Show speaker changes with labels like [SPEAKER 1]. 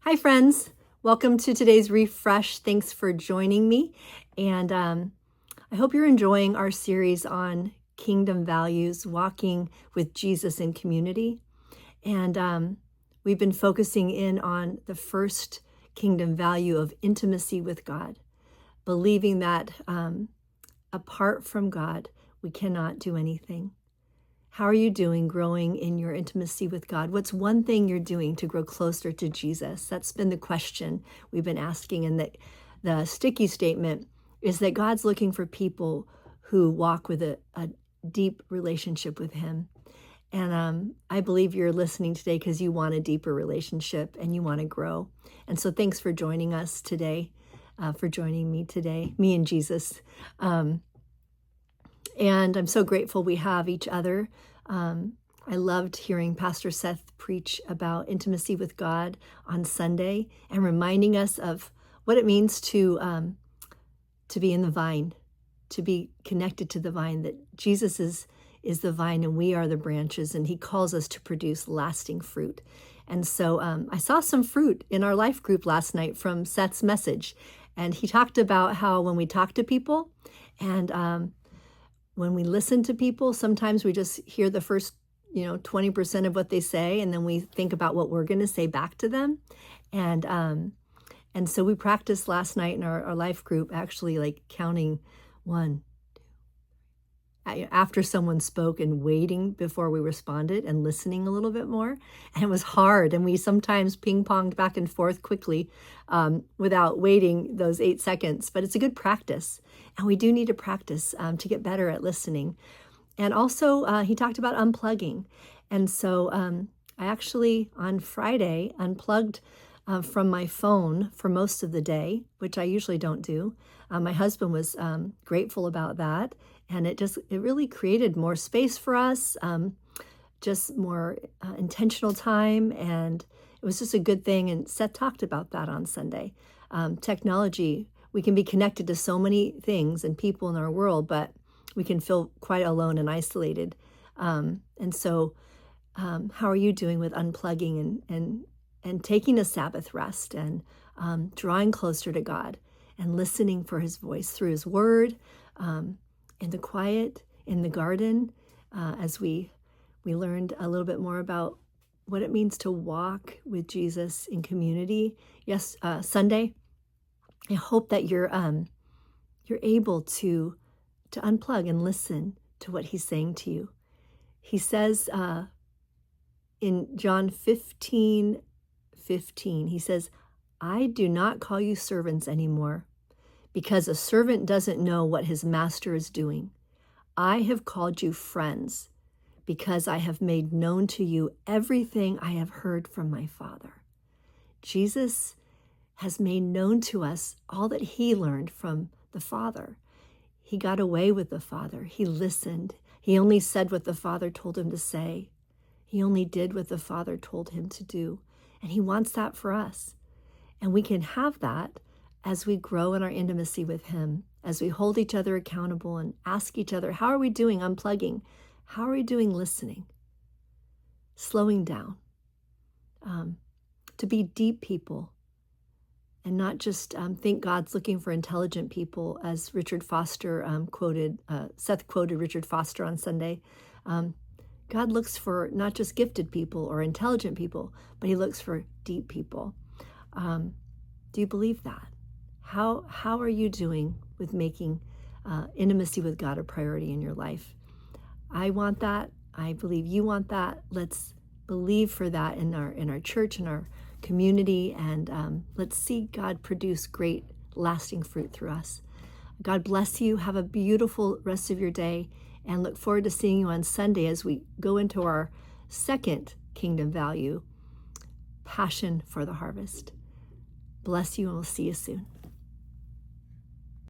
[SPEAKER 1] Hi, friends. Welcome to today's Refresh. Thanks for joining me. And I hope you're enjoying our series on kingdom values, walking with Jesus in community. And we've been focusing in on the first kingdom value of intimacy with God, believing that apart from God, we cannot do anything. How are you doing growing in your intimacy with God? What's one thing you're doing to grow closer to Jesus? That's been the question we've been asking. And the sticky statement is that God's looking for people who walk with a deep relationship with him. And I believe you're listening today because you want a deeper relationship and you want to grow. And so thanks for joining us today, for joining me today, me and Jesus. And I'm so grateful we have each other. I loved hearing Pastor Seth preach about intimacy with God on Sunday and reminding us of what it means to be in the vine, to be connected to the vine, that Jesus is the vine and we are the branches, and he calls us to produce lasting fruit. And so I saw some fruit in our life group last night from Seth's message. And he talked about how when we talk to people and when we listen to people, sometimes we just hear the first, 20% of what they say, and then we think about what we're going to say back to them. And so we practiced last night in our life group, actually like counting 1, 2, after someone spoke and waiting before we responded and listening a little bit more. And it was hard. And we sometimes ping-ponged back and forth quickly without waiting those 8 seconds. But it's a good practice. And we do need to practice to get better at listening. And also, he talked about unplugging. And so I actually, on Friday, unplugged from my phone for most of the day, which I usually don't do. My husband was grateful about that. And it really created more space for us, just more intentional time. And it was just a good thing. And Seth talked about that on Sunday. Technology, we can be connected to so many things and people in our world, but we can feel quite alone and isolated. And so how are you doing with unplugging and taking a Sabbath rest and drawing closer to God and listening for his voice through his word, in the quiet, in the garden, as we learned a little bit more about what it means to walk with Jesus in community. Yes, Sunday. I hope that you're able to unplug and listen to what he's saying to you. He says in John 15:15, he says, "I do not call you servants anymore, because a servant doesn't know what his master is doing. I have called you friends, because I have made known to you everything I have heard from my Father." Jesus has made known to us all that he learned from the Father. He got away with the Father. He listened. He only said what the Father told him to say. He only did what the Father told him to do. And he wants that for us. And we can have that as we grow in our intimacy with him, as we hold each other accountable and ask each other, how are we doing unplugging? How are we doing listening? Slowing down. To be deep people and not just think God's looking for intelligent people, as Richard Foster Seth quoted Richard Foster on Sunday. God looks for not just gifted people or intelligent people, but he looks for deep people. Do you believe that? How are you doing with making intimacy with God a priority in your life? I want that. I believe you want that. Let's believe for that in our church, in our community, and let's see God produce great, lasting fruit through us. God bless you. Have a beautiful rest of your day, and look forward to seeing you on Sunday as we go into our second kingdom value, passion for the harvest. Bless you, and we'll see you soon.